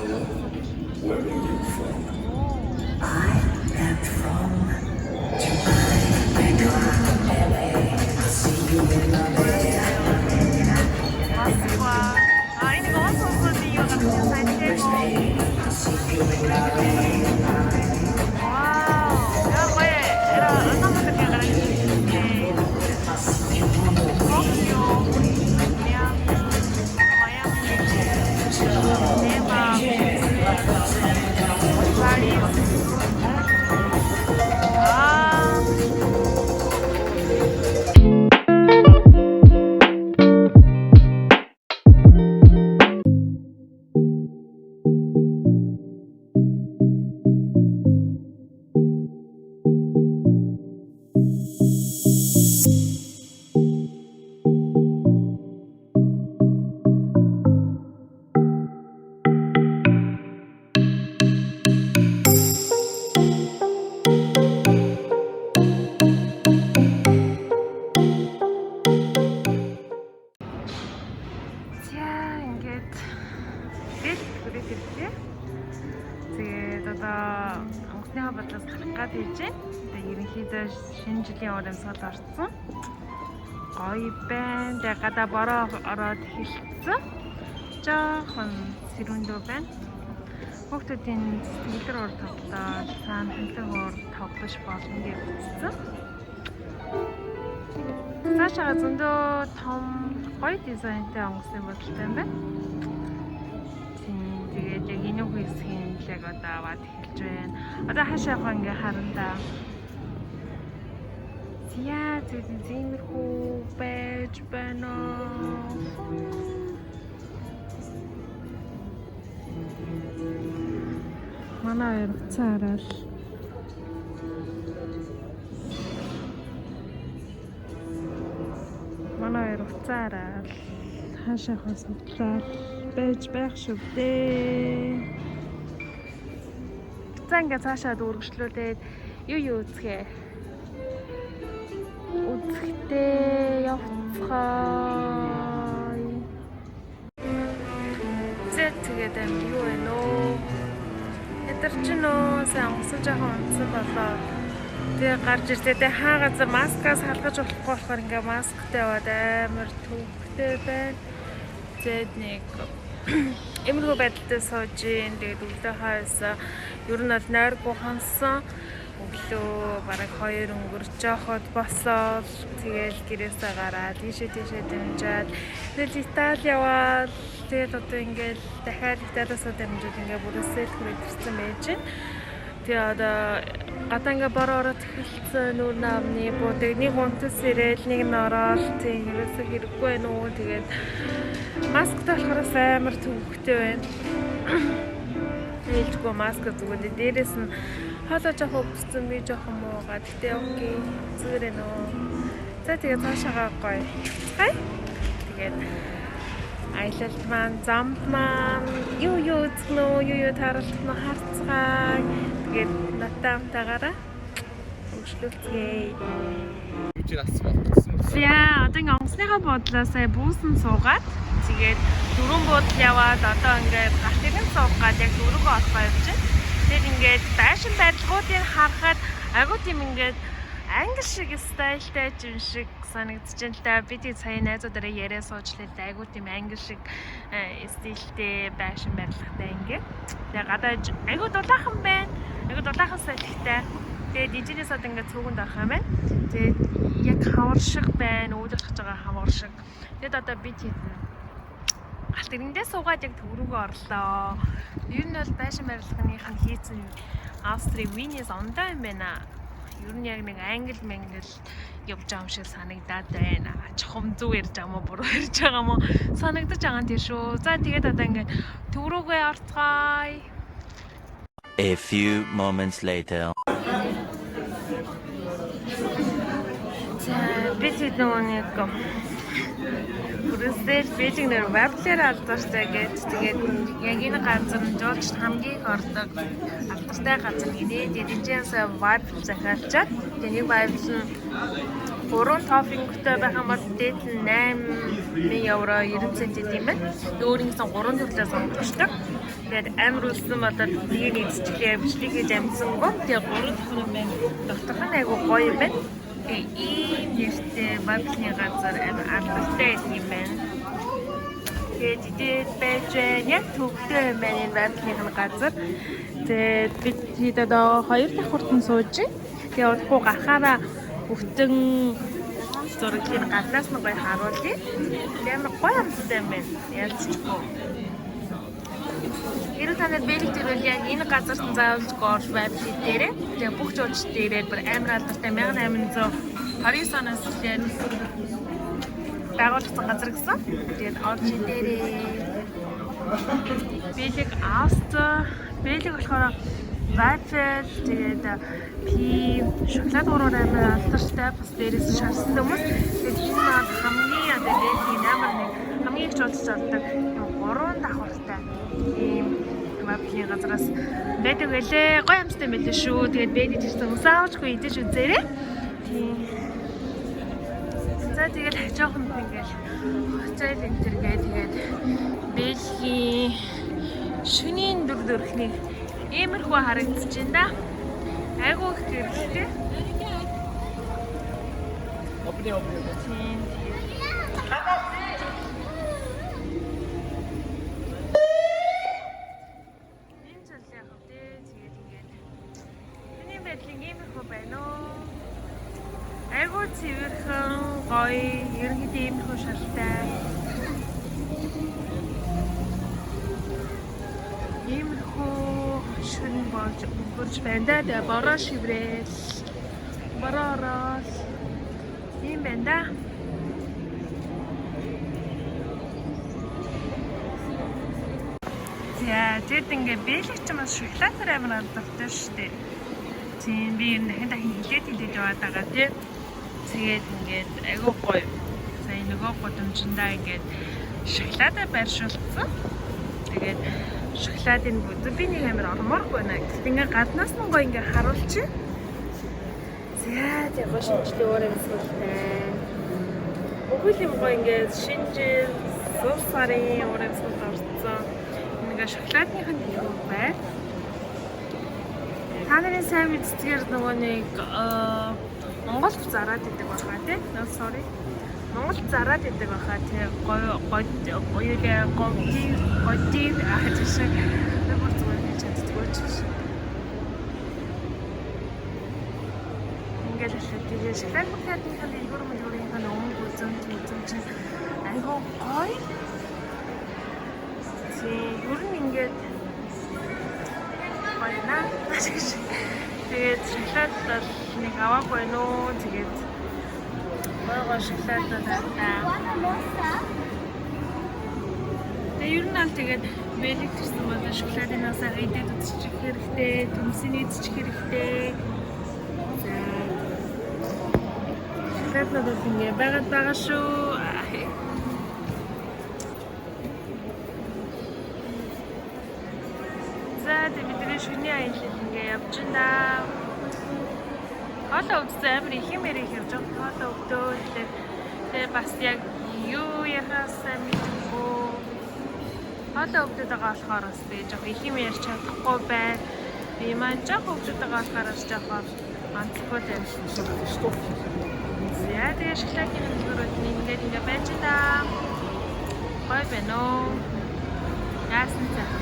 Where are you from? I am from Москва. Ini kok susu dia katanya San Diego. Wow, ya kayak era sama kayak orang Indonesia. Tokyo, Miami, Miami, Lima, Paris. Ah. За ингээд хүрээд ирлээ. Тэгээд одоо онгоцныхаа бодлоос гарах гад хийж байна. Тэгээд ерөнхийдөө шинэ жилийн урамсгал орсон. Гоё байна. Тэгээд гадаа бороо ороод эхэлсэн. Жохон сэрүүндөө байна. Хүүхдүүдийн сэтгэлээр уур тоглоод, цаана хэмлэг уур тоглож болно гэж үзсэн. Цаашаа зөндөө том гоё дизайнтай онгоцны бодолтой юм байна. Тэгээд яг энэ үеийн яг одоо аваад эхэлж байна. Одоо хаашаа явах ингээ харандаа. Яа тиймэрхүү байж байна. Манай хоёр цаарал. Манай хоёр уцаараа хаашаа хосолцоо байж байх шүү дээ. За ингээ цаашаа дүүргэжлүүлээд юу үзэхээ. Үзэхдээ явцгаая. Тэгээд юу вэ нөө? Эдэрчнөө сайн усан жоохон унтсан болоо. Тэгээ гарч ирсэдээ хаа газар маскаас халгаж болохгүй болохоор ингээ масктай яваад амар төвхтэй байна. Зэд нэг эмэрхүү байдалтай сууж ийн. Тэгээд өглөө хаясаа ер нь бол нойргүй хонсон. Өглөө бараг 2 өнгөрч яхад босоод тэгээд гэрээсээ гараад тийшээ дэмжаад тэгэл Итали яваад тэгээд одоо ингээл дахиад Италиасаа дамжууд ингээ бүрээсээ хүрээд ирсэн байж байна. Тэгээ одоо гадаа ингээ бороо ороод эхэлсэн нүүр наамны буудаг нэг унтас ирээл нэг нь ороод тийм ерөөсөө хэрэггүй байна уу. Тэгээд масктай болохоор амар төвхтэй байна. Ээлжгүй маск зүгээрээ дээрээс нь хоолой жоохон өвссөн би жоохон муугаад гэтээ окей зүгээрээ нөө. За тэгээд цаашаагаа гоё. Хай. Тэгээд аялалт маань замд маань юу үзгнөө юу тааралт нь харцгаая. Тэгээд натаамтаагаараа өгшлөлцгээе. Юу ч асуух гэсэн үү? Яа, одоо ингээ онгоцныхаа бодлоо сая буусан суугаад тэгээд дөрөв буудал яваад одоо ингээд гарт ирэн суугаад яг дөрөвгөө орохоо явж байна. Тэгээд ингээд байшин барилгуудыг харахад агуу тийм ингээд англи шиг стайлтай юм шиг санагдаж байна л да. Би тийм сая найзуудаараа яриа суучлаа л агуу тийм англи шиг стилтэй байшин барилгатай ингээд. Тэгээд гадаа агуу дулаахан байна. Агуу дулаахан стилтэй. Тэгээд дижинээс одоо ингээд цөөгөнд орох юм байна. Тэгээд яг хавар шиг байна. Өөдрөж хаж байгаа хавар шиг. Тэгээд одоо би тийм галт ирэндээ суугаад яг төврөгөө орлоо. Ер нь бол байшин барилганых нь хийцэн Австри Винээс ондоо юм байна. Ер нь яг нэг англи явж байгаа юм шиг санагдаад байна. Чухам зүг ярьж байгаа мó буруу ярьж байгаа мó санагдаж байгаа юм тийм шүү. За тэгээд одоо ингээд төврөгөө орцгаая. A few moments later. Бид нэг Брюссель Бээжин нэр веблэр алдартай гэж тэгээд яг энэ газар нь жуулч хамгийн их ордог алдартай газар гинэ. Дижинээс вайб захиалчаад тэгээд нэг вайб нь 3 тоффингтэй байх юм бол дээд нь €8,000 90 цент юм байна. Өөрийнхөө 3 төрлөө сонгогчдог. Тэгээд амар үлсэн бодоод нэг эзчлээ бичлэг хийж амжсангүй. Тэгээд 3 давхар юм байна. Дотор нь айгу гоё юм байна. Ийм нэртэй баблны газар амар алдартай юм байна. Тэгээд идээд байж байна. Яг төвхтэй юм байна энэ баблны газар. Тэгээд бид хэд одоо 2 давхарт нь сууж байна. Тэгээд удахгүй гарахаараа бүхтэн зургийн гаднаас нь гоё харуулъя. Амар гоё амттай юм байна. Ялцчихгүй. Хэрвээ танад бэлэг төрөл яг энэ газарт заавалж горж байвал дээрээ. Тэгээ бүх жуулчд дээрээ бүр амар алдартай 1829 оноос эхлээд байгуулагдсан газар гэсэн. Тэгээд орж дээрээ бэлэг аст бэлэг болохоор Вафел тэгээд пи шоколад ураар амар алдартай бас дээрээс шарсан хүмүүс. Тэгээд энэ маань хамгийн одоо бэлгийн амар нэг хамгийн их жуулчд ордог 3 давхартай ийм бэлгийн газраас байдаг байлээ. Гоё амттай байлээ шүү. Тэгээд бэлэг ирсэн хүмүүс аавчгүй идэж үзээрэй. Тийм. За тэгэл жоохон ингээл хоцрол энтергээ тэгээд бэлгийн шөнийн дөрөвхний иймэрхүү харагдаж байна да. Айгуу их гэрэлтэй. Опни. Тийм. Ийм зүйл яг үгүй. Тэгээд ингээд миний байдлын иймэрхүү байна уу? Айгуу цэвэрхэн гоё, ерөнхийдөө иймэрхүү шалтай. Иймэрхүү шүн болж өнгөрч байна да. Тэгээ бороо шиврээл. Бороо ийм байна да. За тэгэд ингээ бэлэг ч бас шоколадаар амар алдартай шүү дээ. Тийм би энэ дахин хилээд яваад байгаа тийм. Тэгээд ингээд айгуу гоё. Сая нөгөө гудамжиндаа ингээд шоколадаар байршуулсан. Тэгээд шоколадын бүдэ би нэг амар орморх байна. Гэтэл ингээ гаднаас нь гоё ингээ харуулчих. За яг шинжлэх өөр юм сүлтэй. Бүгд юм гоё ингээ шинжил сул сарын өөр юм сүлт орсон. Ингээ шоколадных нь их бай. Та нарын сайн мэдсгээр нөгөө нэг Монголд зараад идэг баха тий. Sorry. Монголд зараад идэг баха тий. Гоёлээ гомти ахчихсан. Ямар зүгээр хийж чаддгүй ч. Ингээл тэгээ шоколад бүхэтнийх нь илгүүр мэлгүүрийнх нь өмнө үзэн чинь айгуу гоё. Ер нь ингээд гоё наа. Тэгээд шоколад бол нэг аваагүй нөө. Тэгээд гоё шоколад байна. Тэгээд ер нь аль тэгээд бэлэг төрсөн бол шоколадынаас идээд үзчих хэрэгтэй, төмсөний идчих хэрэгтэй. За. Шоколад бол ингэ байгаа шүү. За тэгээд шүний аялал ингээ явж байна. Хоолой өвдсөн амар их юм ярих явж байгаа. Хоолой өвдөө тэгээд бас яг юу яхаасаа мэдгүй. Хоолой өвдөд байгаа болохоор бас би жоох их юм ярьж чадахгүй байна. Би маань жоох өвдөд байгаа болохоор бас жоох онцгой юм шиг шүү. За тэгээд шоколадын мэлгүүрүүд ингээ байж та. Гоё байна уу? Яасан цаах.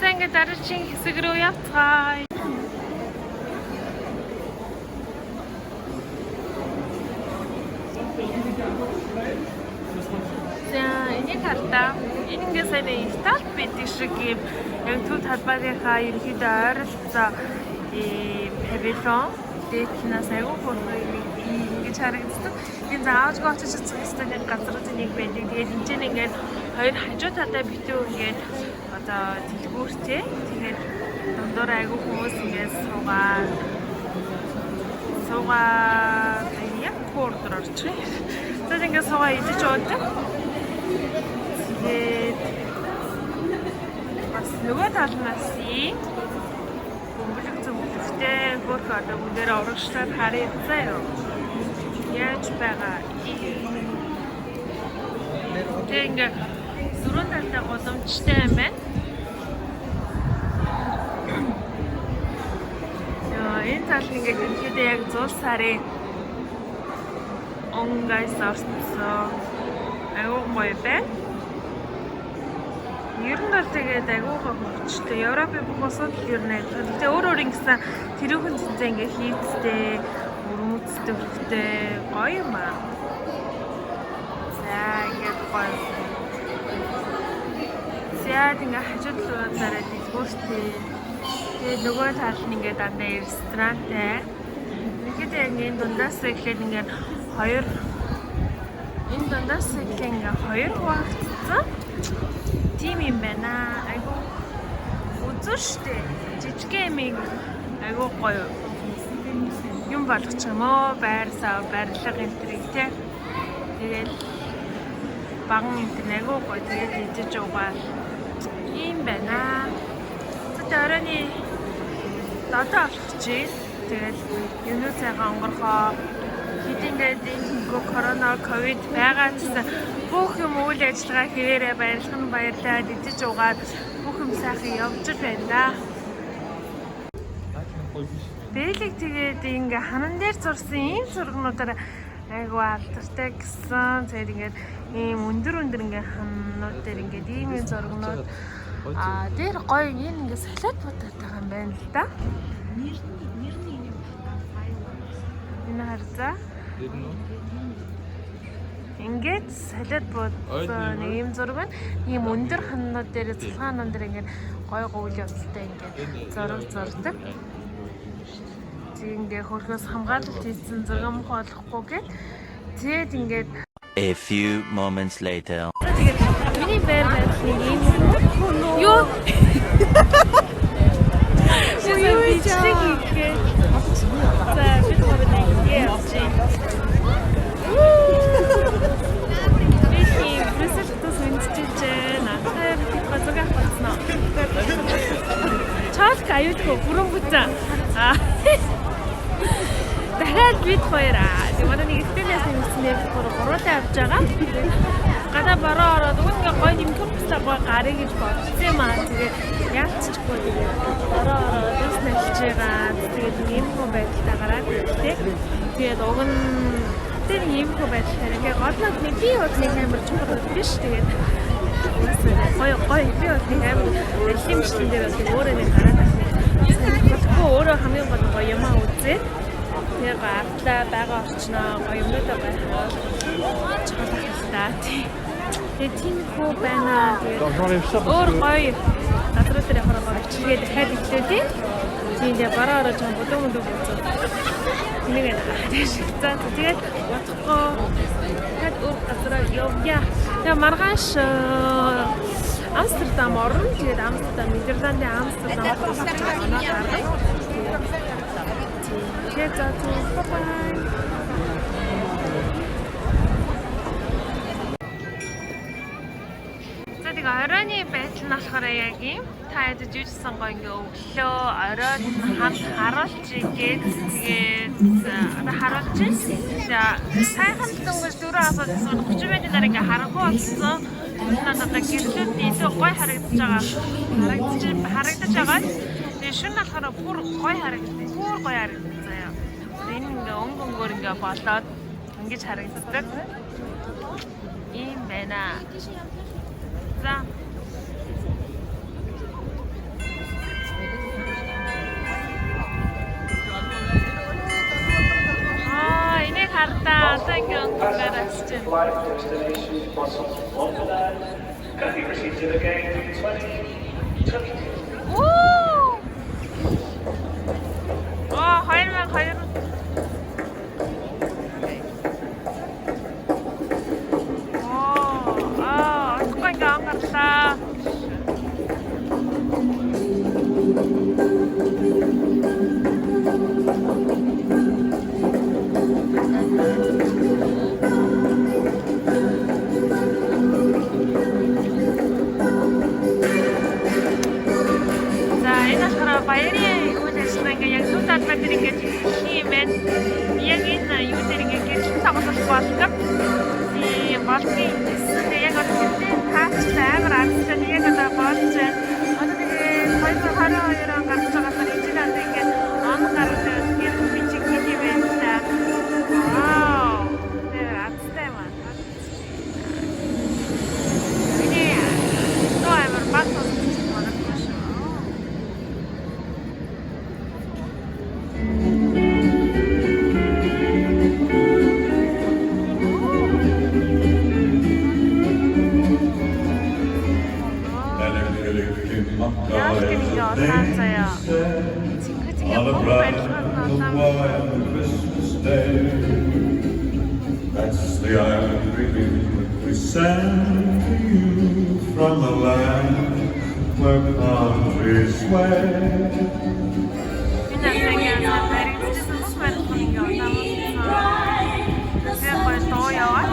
За ингээ дараагийн хэсэг рүү явцгаая. За энэ карта ингээ сайн инсталт байдаг шиг юм яг төв талбайынхаа ерөнхийдөө ойролцоо павильон дээтнээс аягүй хурдан ингэж харагддаг. Энэ заавчгүй очиж чадсан хэвээр газруудын нэг байдаг. Тэгээд энэ чинь ингээд хоёр хажуу талдаа битүү ингээд одоо дэлгүүртэй. Тэгээд дундуур аягүй хүмүүс ингээд суугаад яг коридор орчих. Тэгээд ингээд суугаа идэж уудаг. Тэгээд бас нөгөө талнаас бөмбөлөг зөвлөлттэй хөрх одоо бүгдээр урагшлаад харъя юу. Яаж байгаа. Тэгээд ингээд зургийн талтай боломжтой юм байна. Тэдээ яг зул сарын онгайс орсон. Аюу гоё байна. Ер нь бол тэгээд аюугаа хөвчтэй. Европын бүх улсууд ер нь аюул. Гэтэ өөр ингэсэн тэрүүхэн зэнзээ ингээ хийцтэй, өрмөцтэй хөвгтэй гоё юм аа. За ингээд гоё. Зяад ингээ хажууд рууаараа дэлгүүртэй. Тэгээд нөгөө талд нь ингээ дандаа ресторантай. Тэгэхэд ингээ дундаас эхлээд ингээ хоёр энэ дундаас эхлээд ингээ хоёр хуваагдсан. Тим юм байна. Айгу үзүр штэ. Жижиг эмийг айгу гоё юм болгоч юм уу? Байрсаа барилга энтрийг те. Тэгээд баган энтер айгу гоё тэгээд идэж угаал юм байна. Тэ оройны датаа авчих чи. Тэгээд юунуу цайгаа онгорхоо хэдийнгээд энэ корона ковид байгаа гэсэн бүх юм үйл ажиллагаа хэвээрээ баярлах нь баярлаад идэж угаад бүх юм сайхан явж байна да. Бэлэг тэгээд ингээ ханан дээр зурсан ийм зургнуудаар айгу алдартай гэсэн. Тэгээд ингээд ийм өндөр ингээ хананууд дээр ингээд ийм зургнууд дээр гоё энэ ингээ салат бодоотой юм байна л да. Энэ харзаа. Ингээд салат бодсон нэг юм зураг байна. Ийм өндөр хананууд дээр цалгаанууд дээр ингээд гой үйл явдалтай ингээд зураг зурдаг. Ингээд хөрхөөс хамгаалалт хийсэн зураг мөх болохгүй гэд. Тэгээд ингээд A few moments later. тэгээд миний байр байх нэг юм юу? Юу бичдэг юм. За бид хөрөний яах чи? Чаалк аюулгүй бүрэн бүцэн. Дахиад бид хоёр тийм манай нэг экспириенс хийснээр гурвуулаа авч байгаа. Гадаа бороо ороод үнгээ гоё юм төрхстэй гоё гарыг гэж бодсон юм аа. Тэгээд яалтчихгүй тэгээд бороо ороод ус нэлж байгаа. Тэгээд ийм хүн байдалтай гараад ирдэг. Тэгээд уг нь тэр ийм хүн байдлаар ингээ голнод нэг би бол нэг амар чухал биш. Тэгээд гоё би бол нэг амар лимчлэн дээр бол өөрөө нэг гараад байна. Өөрөө хамгийн гол гоё юм аа үзээ. Тэр гарлаа байгаа орчноо гоё юмудаа байхаа чухал ахалтай тий. Тэгээд тийм хөө байна. Тэгээд өөр гоё надруу дээр явахаар гоё чигээ дахиад ирлээ тий. Тийм дээ бараа орож байгаа бүдүүн бүцээ. Энийг хадаш. За тэгээд бодохгүй. Тэгээд өөр газараа явъя. Тэгээд маргааш Амстердам орно. Тэгээд Амстердам Нидерландын Амстердам хотод очиж байгаа. Тэгээд за бай. Тэгээд оройны байдал нь болохоор яг юм. Та ядаж юусэн гоё ингээ өглөө оройд харуулж игээд тэгээд одоо харуулж сайхан дөнгөж 4 асууд 30 минутаар ингээ харахгүй болсон. Надад одоо гэрлүүд илүү гоё харагдаж байгаа. Тэгээд шөнө болохоор бүр гоё харагддаг. Бүр гоё харагддаг заяа. Энэ ингээ өнгөнгөөр ингээ болоод ингэж харагддаг. Ийм байна. За энийг хардаа одоо ингээ өнгөнгөөр асчээ. Баярын үйл ажиллагаа ингээ яг зүүн талбай дээр ингээ хийм байна. Яг энэ юу дээр ингээ гэрэл тоглох болдог. Тийм болдгийн гэсэн яг одоо таач амар азтай яг одоо болж байна. Одоо тэгээ 2022 он гарч байгаа сар ижил анд ингээ он гараад гэрэл бичиг Яах гэнэ улаан заяа. Цэнгэж On a яг bright байлгах and улаан. white Christmas day. That's the island we send to you from a land where palm trees sway. Энэ яг баригдсан хүмүүс барих нэг улаан. Яг гоё доо яваа.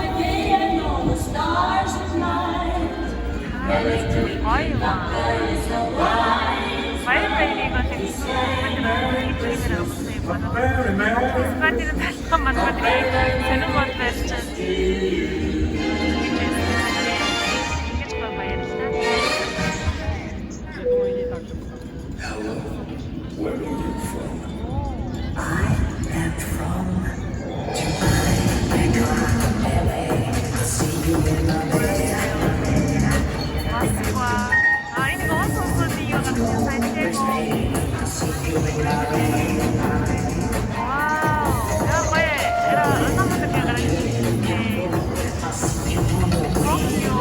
Hello, where are you from? I am from Dubai. I come from LA. I see you in my bed. Энэ гол сонсоод юу гэх юм сайтай. I see you in my bed. Вау. Яг гоё. Эра өнөөдөр би гараад ирсэн. Токио.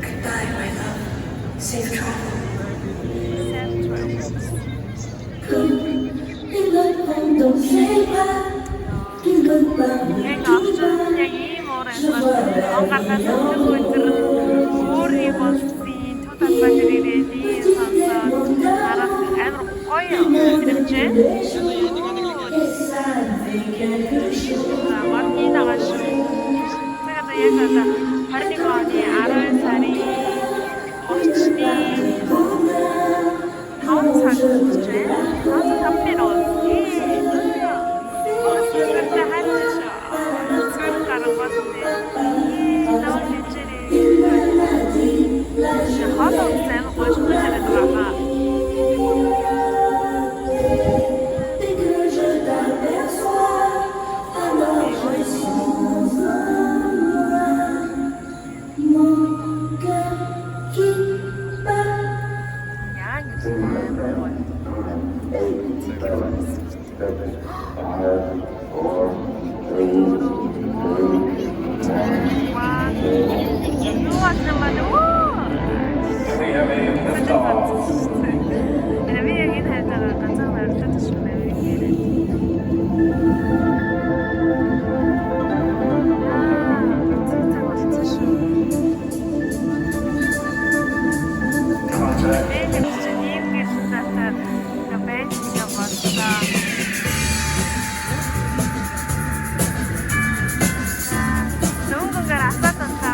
Goodbye, my love. Safe travel. Яг авсан яг ийм уур амьсгал гаргаас өдөр өөрийн болсон туталбар ирээд ийм сонсоод дараа амар гоё хэрэгжээ. Марны нагаш. Тэгээд яг одоо 21 оны 12 сарын 30-ны 5 цаг хүрчээ. 5 минут.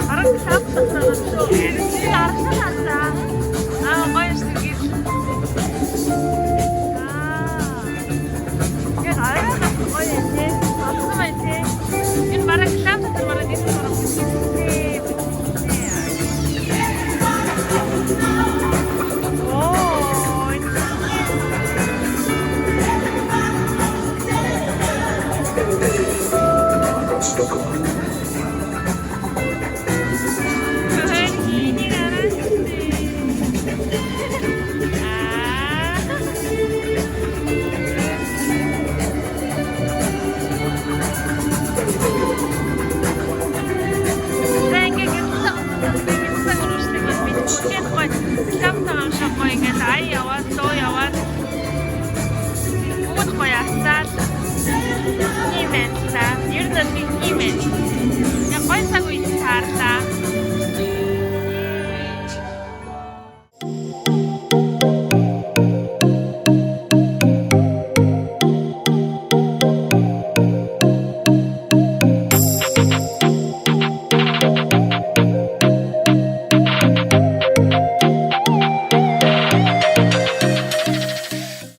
Бараг шапсан.